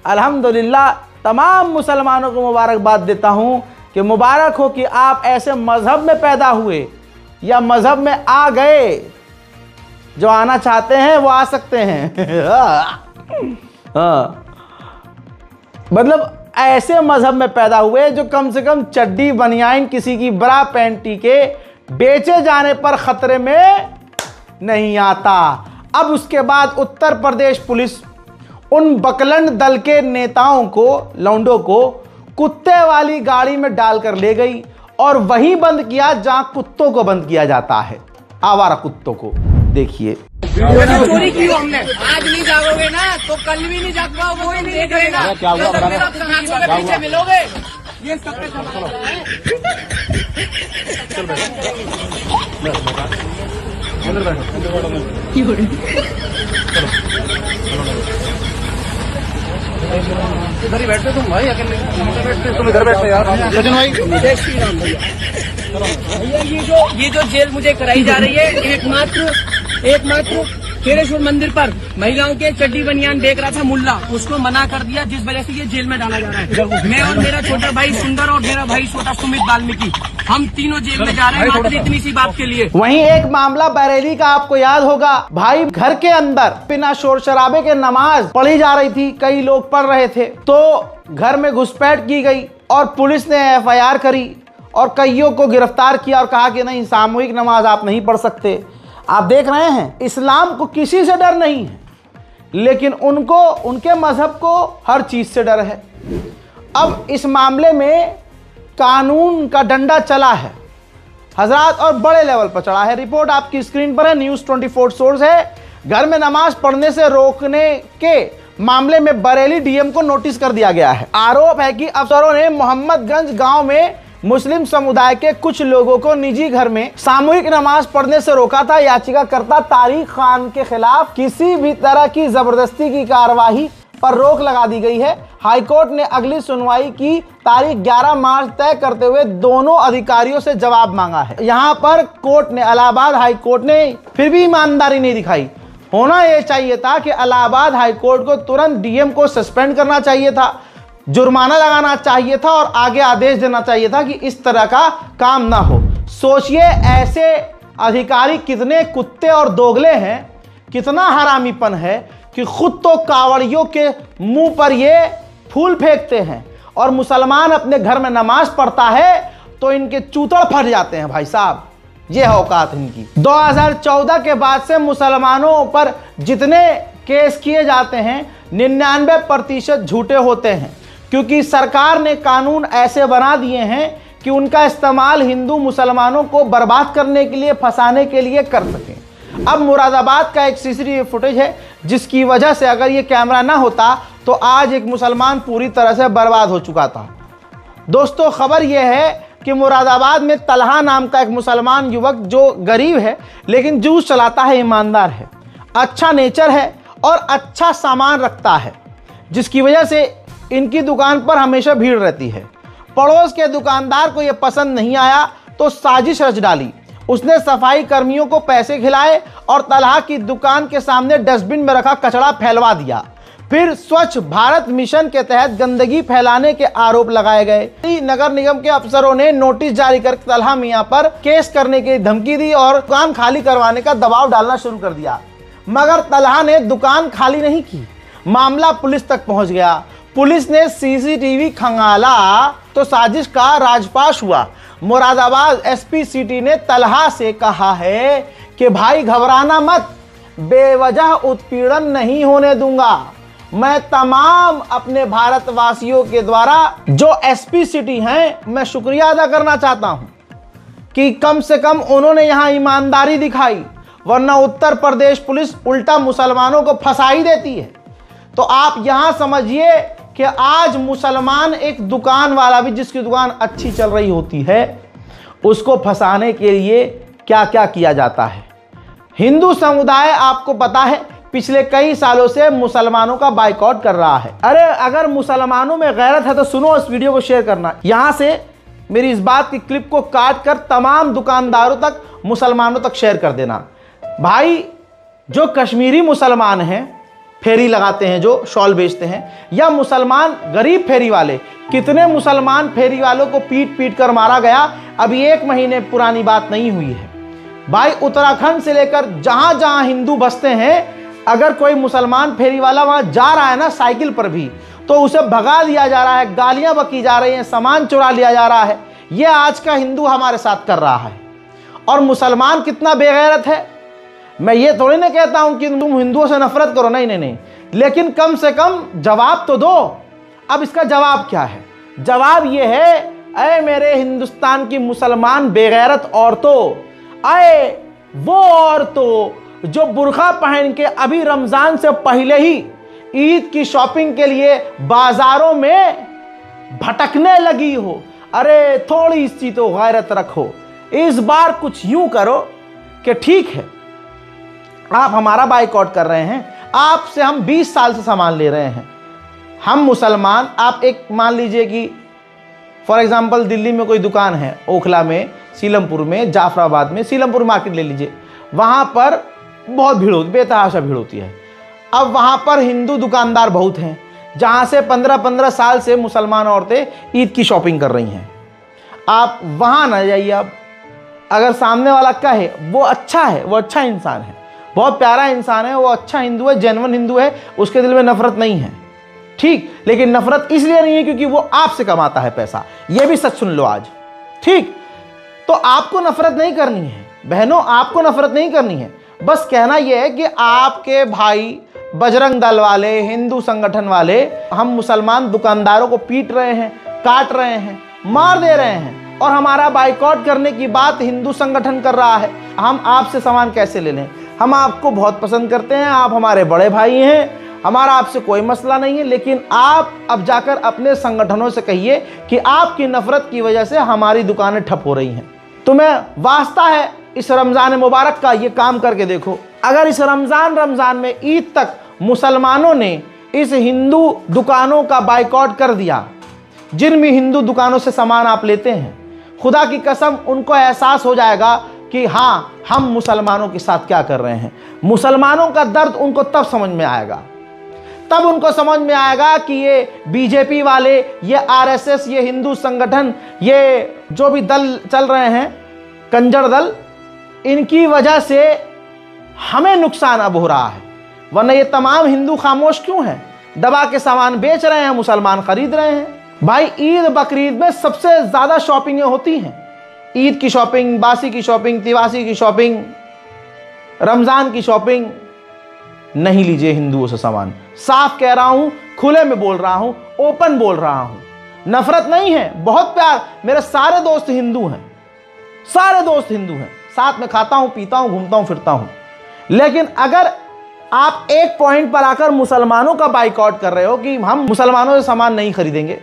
अल्हम्दुलिल्लाह, तमाम मुसलमानों को मुबारकबाद देता हूं कि मुबारक हो कि आप ऐसे मजहब में पैदा हुए या मजहब में आ गए। जो आना चाहते हैं वो आ सकते हैं। मतलब ऐसे मजहब में पैदा हुए जो कम से कम चड्डी बनियान किसी की बरा पैंटी के बेचे जाने पर खतरे में नहीं आता। अब उसके बाद उत्तर प्रदेश पुलिस उन बकलंड दल के नेताओं को, लौंडों को कुत्ते वाली गाड़ी में डालकर ले गई और वहीं बंद किया जहां कुत्तों को बंद किया जाता है, आवारा कुत्तों को। देखिए, चोरी की हमने, आज नहीं जागोगे ना तो कल भी नहीं जाग पाओ, वो ही नहीं देखेगा। क्या हुआ? पीछे मिलोगे, ये सब पे इधर ही बैठते तुम भाई, अकेले बैठते तुम, इधर बैठते यार। सचिन भाई, जय श्री राम भैया। ये जो जेल मुझे कराई जा रही है, एकमात्र खेरेश्वर मंदिर पर महिलाओं के चड्डी बनियान देख रहा था मुल्ला, उसको मना कर दिया, जिस वजह से ये जेल में डाला जा रहा है। मैं और मेरा छोटा भाई सुंदर और मेरा भाई छोटा सुमित वाल्मीकि, हम तीनों जेल में जा रहे हैं मात्र इतनी सी बात के लिए। वहीं एक मामला बरेली का आपको याद होगा। भाई, घर के अंदर बिना शोर शराबे के नमाज पढ़ी जा रही थी, कई लोग पढ़ रहे थे, तो घर में घुसपैठ की गई और पुलिस ने FIR करी और कईयों को गिरफ्तार किया और कहा कि नहीं, सामूहिक नमाज आप नहीं पढ़ सकते। आप देख रहे हैं, इस्लाम को किसी से डर नहीं है, लेकिन उनको, उनके मजहब को हर चीज से डर है। अब इस मामले में कानून का डंडा चला है हजरात, और बड़े लेवल पर चढ़ा है। रिपोर्ट आपकी स्क्रीन पर है, न्यूज़ 24 सोर्स है। घर में नमाज पढ़ने से रोकने के मामले में बरेली DM को नोटिस कर दिया गया है। आरोप है कि अफसरों ने मोहम्मदगंज गांव में मुस्लिम समुदाय के कुछ लोगों को निजी घर में सामूहिक नमाज पढ़ने से रोका था। याचिकाकर्ता तारिक खान के खिलाफ किसी भी तरह की जबरदस्ती की कार्रवाई पर रोक लगा दी गई है। हाईकोर्ट ने अगली सुनवाई की तारीख 11 मार्च तय करते हुए दोनों अधिकारियों से जवाब मांगा है। यहाँ पर कोर्ट ने, इलाहाबाद हाई कोर्ट ने फिर भी ईमानदारी नहीं दिखाई। होना यह चाहिए था कि इलाहाबाद हाई कोर्ट को तुरंत DM को सस्पेंड करना चाहिए था, जुर्माना लगाना चाहिए था और आगे आदेश देना चाहिए था कि इस तरह का काम ना हो। सोचिए, ऐसे अधिकारी कितने कुत्ते और दोगले हैं, कितना हरामीपन है कि खुद तो कावड़ियों के मुंह पर ये फूल फेंकते हैं और मुसलमान अपने घर में नमाज पढ़ता है तो इनके चूतड़ फट जाते हैं। भाई साहब, ये है औकात इनकी। 2014 के बाद से मुसलमानों पर जितने केस किए जाते हैं 99% झूठे होते हैं, क्योंकि सरकार ने कानून ऐसे बना दिए हैं कि उनका इस्तेमाल हिंदू मुसलमानों को बर्बाद करने के लिए, फंसाने के लिए कर सकें। अब मुरादाबाद का एक CCTV फुटेज है जिसकी वजह से अगर ये कैमरा ना होता तो आज एक मुसलमान पूरी तरह से बर्बाद हो चुका था। दोस्तों, खबर यह है कि मुरादाबाद में तलहा नाम का एक मुसलमान युवक जो गरीब है लेकिन जूस चलाता है, ईमानदार है, अच्छा नेचर है और अच्छा सामान रखता है, जिसकी वजह से इनकी दुकान पर हमेशा भीड़ रहती है। पड़ोस के दुकानदार को यह पसंद नहीं आया तो साजिश रच डाली। उसने सफाई कर्मियों को पैसे खिलाए और तलहा की दुकान के सामने डस्टबिन में रखा कचरा फैलवा दिया। फिर स्वच्छ भारत मिशन के तहत गंदगी फैलाने के आरोप लगाए गए। नगर निगम के अफसरों ने नोटिस जारी कर तलहा मियां पर केस करने की धमकी दी और दुकान खाली करवाने का दबाव डालना शुरू कर दिया, मगर तलहा ने दुकान खाली नहीं की। मामला पुलिस तक पहुंच गया। पुलिस ने सीसीटीवी खंगाला तो साजिश का राजपाश हुआ। मुरादाबाद एसपी सिटी ने तलहा से कहा है कि भाई घबराना मत, बेवजह उत्पीड़न नहीं होने दूंगा। मैं तमाम अपने भारतवासियों के द्वारा जो एसपी सिटी हैं, मैं शुक्रिया अदा करना चाहता हूं कि कम से कम उन्होंने यहां ईमानदारी दिखाई, वरना उत्तर प्रदेश पुलिस उल्टा मुसलमानों को फंसा ही देती है। तो आप यहां समझिए कि आज मुसलमान, एक दुकान वाला भी जिसकी दुकान अच्छी चल रही होती है, उसको फंसाने के लिए क्या क्या किया जाता है। हिंदू समुदाय आपको पता है पिछले कई सालों से मुसलमानों का बाइकआउट कर रहा है। अरे अगर मुसलमानों में गैरत है तो सुनो, इस वीडियो को शेयर करना। यहां से मेरी इस बात की क्लिप को काट कर तमाम दुकानदारों तक, मुसलमानों तक शेयर कर देना। भाई जो कश्मीरी मुसलमान हैं, फेरी लगाते हैं, जो शॉल बेचते हैं, या मुसलमान गरीब फेरी वाले, कितने मुसलमान फेरी वालों को पीट पीट कर मारा गया, अभी 1 महीने पुरानी बात नहीं हुई है। भाई उत्तराखंड से लेकर जहां जहां हिंदू बसते हैं, अगर कोई मुसलमान फेरी वाला वहां जा रहा है ना साइकिल पर भी, तो उसे भगा दिया जा रहा है, गालियां बकी जा रही हैं, सामान चुरा लिया जा रहा है। यह आज का हिंदू हमारे साथ कर रहा है। और मुसलमान कितना बेगैरत है, मैं ये थोड़ी ना कहता हूं कि तुम हिंदुओं से नफरत करो, नहीं नहीं नहीं, लेकिन कम से कम जवाब तो दो। अब इसका जवाब क्या है? जवाब ये है, अरे मेरे हिंदुस्तान की मुसलमान बेगैरत औरतों, अरे वो औरतों जो बुर्का पहन के अभी रमजान से पहले ही ईद की शॉपिंग के लिए बाजारों में भटकने लगी हो, अरे थोड़ी सी तो गैरत रखो। इस बार कुछ यूं करो कि ठीक है, आप हमारा बाइकआउट कर रहे हैं, आपसे हम 20 साल से सामान ले रहे हैं, हम मुसलमान। आप एक मान लीजिए कि फॉर एग्जांपल दिल्ली में कोई दुकान है, ओखला में, सीलमपुर में, जाफराबाद में, सीलमपुर मार्केट ले लीजिए, वहाँ पर बहुत भीड़ होती, बेतहाशा भीड़ होती है। अब वहाँ पर हिंदू दुकानदार बहुत हैं, जहाँ से 15-15 साल से मुसलमान औरतें ईद की शॉपिंग कर रही हैं। आप वहाँ ना जाइए। अब अगर सामने वाला कहे वो अच्छा है, वो अच्छा इंसान है, बहुत प्यारा इंसान है, वो अच्छा हिंदू है, जेन्युइन हिंदू है, उसके दिल में नफरत नहीं है, ठीक, लेकिन नफरत इसलिए नहीं है क्योंकि वो आपसे कमाता है पैसा। ये भी सच सुन लो आज, ठीक। तो आपको नफरत नहीं करनी है बहनों, आपको नफरत नहीं करनी है। बस कहना यह है कि आपके भाई बजरंग दल वाले, हिंदू संगठन वाले, हम मुसलमान दुकानदारों को पीट रहे हैं, काट रहे हैं, मार दे रहे हैं, और हमारा बाइकआउट करने की बात हिंदू संगठन कर रहा है। हम आपसे सामान कैसे ले लें? हम आपको बहुत पसंद करते हैं, आप हमारे बड़े भाई हैं, हमारा आपसे कोई मसला नहीं है, लेकिन आप अब जाकर अपने संगठनों से कहिए कि आपकी नफरत की वजह से हमारी दुकानें ठप हो रही हैं। तुम्हें वास्ता है इस रमज़ान मुबारक का, ये काम करके देखो। अगर इस रमज़ान में ईद तक मुसलमानों ने इस हिंदू दुकानों का बाइकआउट कर दिया, जिन भी हिंदू दुकानों से सामान आप लेते हैं, खुदा की कसम उनको एहसास हो जाएगा कि हाँ, हम मुसलमानों के साथ क्या कर रहे हैं। मुसलमानों का दर्द उनको तब समझ में आएगा, तब उनको समझ में आएगा कि ये बीजेपी वाले, ये आरएसएस, ये हिंदू संगठन, ये जो भी दल चल रहे हैं, कंजर दल, इनकी वजह से हमें नुकसान अब हो रहा है। वरना ये तमाम हिंदू खामोश क्यों हैं? दबा के सामान बेच रहे हैं, मुसलमान खरीद रहे हैं। भाई ईद बकरीद में सबसे ज़्यादा शॉपिंगें होती हैं। ईद की शॉपिंग, बासी की शॉपिंग, तिवासी की शॉपिंग, रमज़ान की शॉपिंग। नहीं लीजिए हिंदुओं से सामान, साफ कह रहा हूं, खुले में बोल रहा हूं, ओपन बोल रहा हूं। नफरत नहीं है, बहुत प्यार। मेरे सारे दोस्त हिंदू हैं, सारे दोस्त हिंदू हैं, साथ में खाता हूं, पीता हूं, घूमता हूं, फिरता हूं। लेकिन अगर आप एक पॉइंट पर आकर मुसलमानों का बाइकआउट कर रहे हो कि हम मुसलमानों से सामान नहीं खरीदेंगे,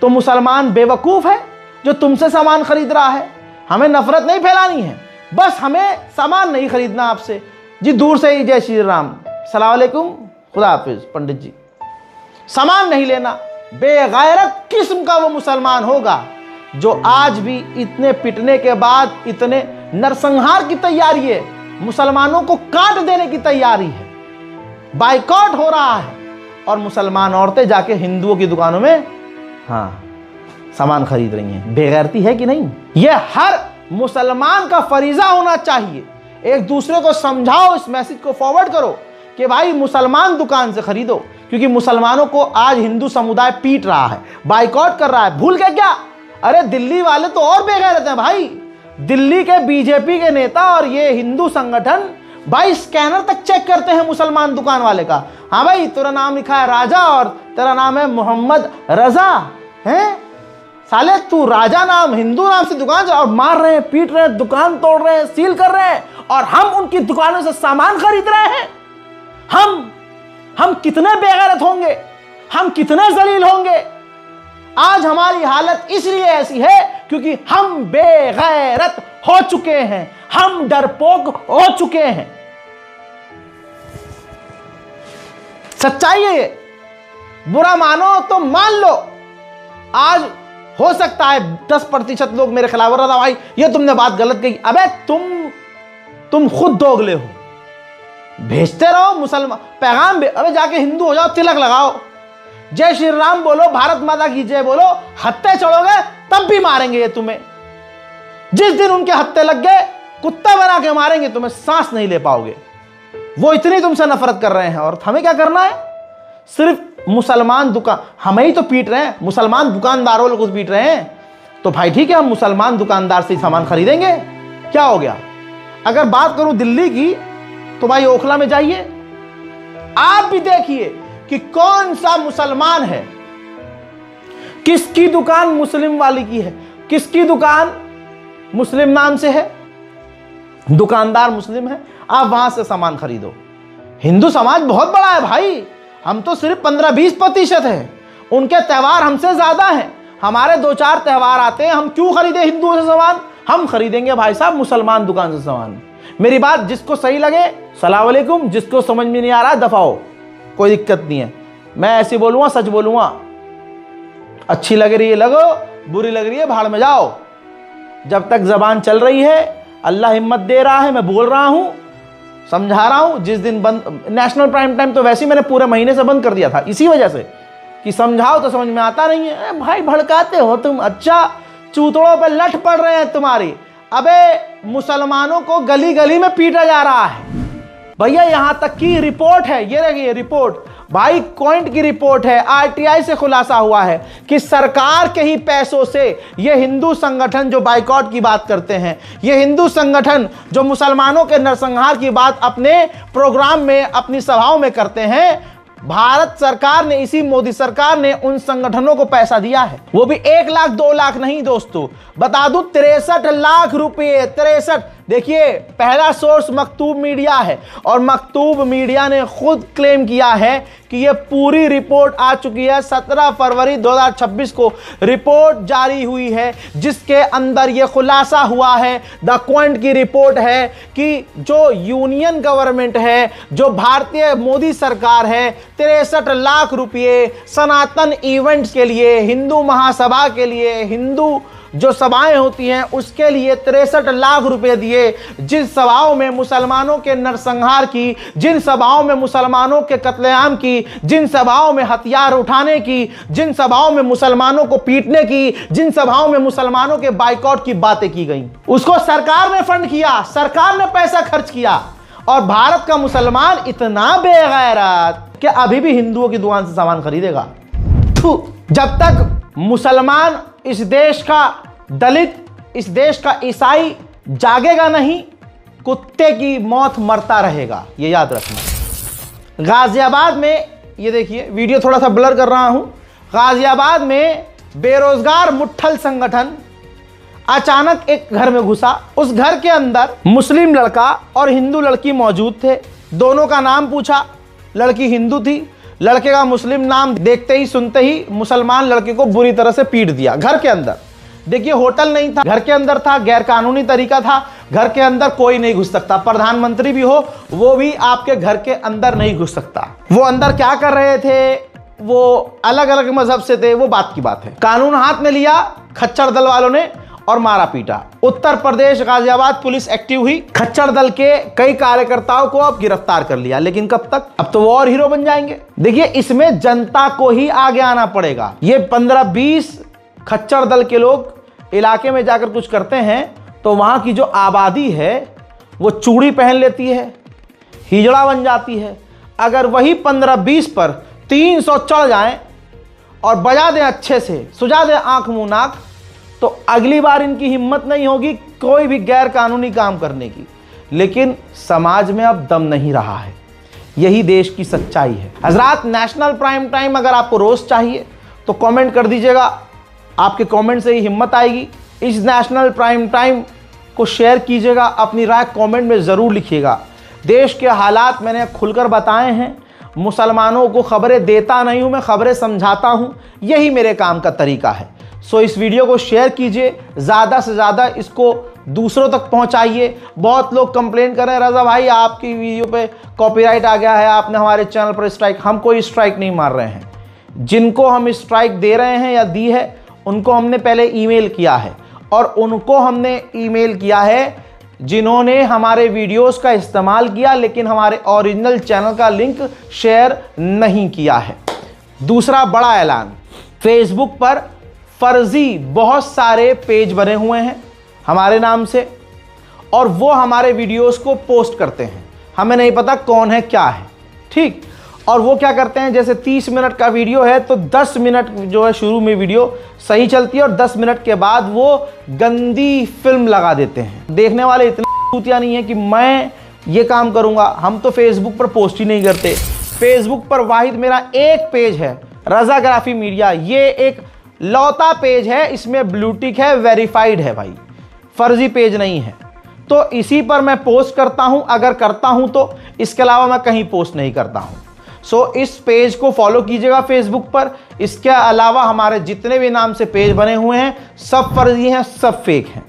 तो मुसलमान बेवकूफ़ है जो तुमसे सामान खरीद रहा है। हमें नफरत नहीं फैलानी है, बस हमें सामान नहीं खरीदना आपसे। जी दूर से ही जय श्री राम, सलाम अलैकुम, खुदा हाफिज, पंडित जी। सामान नहीं लेना। बेगैरत किस्म का वो मुसलमान होगा जो आज भी इतने पिटने के बाद, इतने नरसंहार की तैयारी है, मुसलमानों को काट देने की तैयारी है, बाइकआउट हो रहा है, और मुसलमान औरतें जाके हिंदुओं की दुकानों में सामान खरीद रही हैं। बेगैरती है कि नहीं? यह हर मुसलमान का फरीजा होना चाहिए। एक दूसरे को समझाओ, इस मैसेज को फॉरवर्ड करो कि भाई मुसलमान दुकान से खरीदो, क्योंकि मुसलमानों को आज हिंदू समुदाय पीट रहा है, बाइकआउट कर रहा है। भूल गए क्या? अरे दिल्ली वाले तो और बेगैरत हैं भाई। दिल्ली के बीजेपी के नेता और ये हिंदू संगठन भाई स्कैनर तक चेक करते हैं मुसलमान दुकान वाले का। हाँ भाई, तेरा नाम लिखा है राजा और तेरा नाम है मोहम्मद रजा है। साले तू राजा नाम, हिंदू नाम से दुकान से और मार रहे हैं, पीट रहे हैं, दुकान तोड़ रहे हैं, सील कर रहे हैं, और हम उनकी दुकानों से सामान खरीद रहे हैं। हम कितने बेगैरत होंगे, हम कितने जलील होंगे। आज हमारी हालत इसलिए ऐसी है क्योंकि हम बेगैरत हो चुके हैं, हम डरपोक हो चुके हैं। सच्चाई है ये, बुरा मानो तो मान लो। आज हो सकता है 10% लोग मेरे खिलाफ हो रहा था, भाई ये तुमने बात गलत कही। अबे तुम खुद दोगले हो। भेजते रहो मुसलमान पैगाम, अबे जाके हिंदू हो जाओ, तिलक लगाओ, जय श्री राम बोलो, भारत माता की जय बोलो। हत्थे चढ़ोगे तब भी मारेंगे ये तुम्हें। जिस दिन उनके हत्थे लग गए, कुत्ता बना के मारेंगे तुम्हें, सांस नहीं ले पाओगे। वो इतनी तुमसे नफरत कर रहे हैं। और हमें क्या करना है? सिर्फ मुसलमान दुकान, हमें ही तो पीट रहे हैं, मुसलमान दुकानदारों लोग पीट रहे हैं। तो भाई ठीक है, हम मुसलमान दुकानदार से सामान खरीदेंगे, क्या हो गया? अगर बात करूं दिल्ली की, तो भाई ओखला में जाइए, आप भी देखिए कि कौन सा मुसलमान है, किसकी दुकान मुस्लिम वाली की है, किसकी दुकान मुस्लिम नाम से है, दुकानदार मुस्लिम है, आप वहां से सामान खरीदो। हिंदू समाज बहुत बड़ा है भाई, हम तो सिर्फ 15-20% है, उनके त्यौहार हमसे ज्यादा हैं। हमारे 2-4 त्यौहार आते हैं, हम क्यों खरीदे हिंदुओं से सामान? हम खरीदेंगे भाई साहब मुसलमान दुकान से सामान। मेरी बात जिसको सही लगे सलाम अलैकुम, जिसको समझ में नहीं आ रहा दफाओ, कोई दिक्कत नहीं है। मैं ऐसे बोलूंगा, सच बोलूंगा, अच्छी लग रही है लगो, बुरी लग रही है भाड़ में जाओ। जब तक जबान चल रही है, अल्लाह हिम्मत दे रहा है, मैं बोल रहा हूं, समझा रहा हूं। जिस दिन बंद, नेशनल प्राइम टाइम तो वैसे ही मैंने पूरे महीने से बंद कर दिया था, इसी वजह से कि समझाओ तो समझ में आता नहीं है। भाई भड़काते हो तुम, अच्छा चूतड़ों पे लठ पड़ रहे हैं तुम्हारी। अबे मुसलमानों को गली गली में पीटा जा रहा है भैया। यहां तक की रिपोर्ट है, ये रही रिपोर्ट भाई, क्वाइंट की रिपोर्ट है, आरटीआई से खुलासा हुआ है कि सरकार के ही पैसों से ये हिंदू संगठन जो बाइकआउट की बात करते हैं, ये हिंदू संगठन जो मुसलमानों के नरसंहार की बात अपने प्रोग्राम में, अपनी सभाओं में करते हैं, भारत सरकार ने, इसी मोदी सरकार ने उन संगठनों को पैसा दिया है। वो भी 1 लाख 2 लाख नहीं दोस्तों, बता दूं 63 लाख रुपए। 63, देखिए पहला सोर्स मकतूब मीडिया है, और मकतूब मीडिया ने खुद क्लेम किया है कि ये पूरी रिपोर्ट आ चुकी है। 17 फरवरी 2026 को रिपोर्ट जारी हुई है, जिसके अंदर ये खुलासा हुआ है, द क्वांट की रिपोर्ट है कि जो यूनियन गवर्नमेंट है, जो भारतीय मोदी सरकार है, 63 लाख रुपये सनातन इवेंट्स के लिए, हिंदू महासभा के लिए, हिंदू जो सभाएं होती हैं उसके लिए 63 लाख रुपए दिए। जिन सभाओं में मुसलमानों के नरसंहार की, जिन सभाओं में मुसलमानों के कत्लेआम की, जिन सभाओं में हथियार उठाने की, जिन सभाओं में मुसलमानों को पीटने की, जिन सभाओं में मुसलमानों के बाइकआउट की बातें की गई, उसको सरकार ने फंड किया, सरकार ने पैसा खर्च किया। और भारत का मुसलमान इतना बेगैरत कि अभी भी हिंदुओं की दुकान से सामान खरीदेगा। जब तक मुसलमान, इस देश का दलित, इस देश का ईसाई जागेगा नहीं, कुत्ते की मौत मरता रहेगा, ये याद रखना। गाजियाबाद में, ये देखिए वीडियो थोड़ा सा ब्लर कर रहा हूं, गाजियाबाद में बेरोजगार मुट्ठल संगठन अचानक एक घर में घुसा। उस घर के अंदर मुस्लिम लड़का और हिंदू लड़की मौजूद थे। दोनों का नाम पूछा, लड़की हिंदू थी, लड़के का मुस्लिम नाम देखते ही सुनते ही मुसलमान लड़के को बुरी तरह से पीट दिया घर के अंदर। देखिए होटल नहीं था, घर के अंदर था, गैर कानूनी तरीका था, घर के अंदर कोई नहीं घुस सकता, प्रधानमंत्री भी हो वो भी आपके घर के अंदर नहीं घुस सकता। वो अंदर क्या कर रहे थे, वो अलग अलग मजहब से थे, वो बात की बात है। कानून हाथ में लिया खच्चर दल वालों ने और मारा पीटा। उत्तर प्रदेश गाजियाबाद पुलिस एक्टिव हुई, खच्चर दल के कई कार्यकर्ताओं को अब गिरफ्तार कर लिया, लेकिन कब तक? अब तो वो और हीरो बन जाएंगे। देखिए, इसमें जनता को ही आगे आना पड़ेगा। ये 15-20 खच्चर दल के लोग इलाके में जाकर कुछ करते हैं तो वहां की जो आबादी है वो चूड़ी पहन लेती है, हिजड़ा बन जाती है। अगर वही 15-20 पर 300 चढ़ जाएं और बजा दें अच्छे से, सुझा दें आंख मुंह नाक, तो अगली बार इनकी हिम्मत नहीं होगी कोई भी गैर कानूनी काम करने की। लेकिन समाज में अब दम नहीं रहा है, यही देश की सच्चाई है। हजरात, नेशनल प्राइम टाइम अगर आपको रोज चाहिए तो कमेंट कर दीजिएगा, आपके कमेंट से ही हिम्मत आएगी। इस नेशनल प्राइम टाइम को शेयर कीजिएगा, अपनी राय कमेंट में ज़रूर लिखिएगा। देश के हालात मैंने खुलकर बताए हैं, मुसलमानों को खबरें देता नहीं हूं, मैं खबरें समझाता हूं, यही मेरे काम का तरीका है। सो इस वीडियो को शेयर कीजिए, ज़्यादा से ज़्यादा इसको दूसरों तक पहुंचाइए। बहुत लोग कंप्लेन कर रहे हैं, रज़ा भाई आपकी वीडियो पे कॉपीराइट आ गया है, आपने हमारे चैनल पर स्ट्राइक। हम कोई स्ट्राइक नहीं मार रहे हैं। जिनको हम स्ट्राइक दे रहे हैं या दी है उनको हमने पहले ईमेल किया है, और उनको हमने ईमेल किया है जिन्होंने हमारे वीडियोस का इस्तेमाल किया लेकिन हमारे ओरिजिनल चैनल का लिंक शेयर नहीं किया है। दूसरा बड़ा ऐलान, फेसबुक पर फर्जी बहुत सारे पेज बने हुए हैं हमारे नाम से, और वो हमारे वीडियोस को पोस्ट करते हैं। हमें नहीं पता कौन है क्या है, ठीक। और वो क्या करते हैं, जैसे 30 मिनट का वीडियो है तो 10 मिनट जो है शुरू में वीडियो सही चलती है और 10 मिनट के बाद वो गंदी फिल्म लगा देते हैं। देखने वाले इतने सूतिया नहीं है कि मैं ये काम करूंगा। हम तो फेसबुक पर पोस्ट ही नहीं करते। फेसबुक पर वाहिद मेरा एक पेज है, रज़ाग्राफी मीडिया। ये एक लौता पेज है, इसमें ब्लू टिक है, वेरीफाइड है भाई, फर्जी पेज नहीं है। तो इसी पर मैं पोस्ट करता हूं, अगर करता हूं तो, इसके अलावा मैं कहीं पोस्ट नहीं करता हूं। सो इस पेज को फॉलो कीजिएगा फेसबुक पर। इसके अलावा हमारे जितने भी नाम से पेज बने हुए हैं सब फर्जी हैं, सब फेक हैं।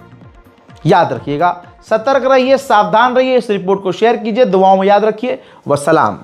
याद रखिएगा, सतर्क रहिए, सावधान रहिए। इस रिपोर्ट को शेयर कीजिए, दुआओं में याद रखिए। वस्सलाम।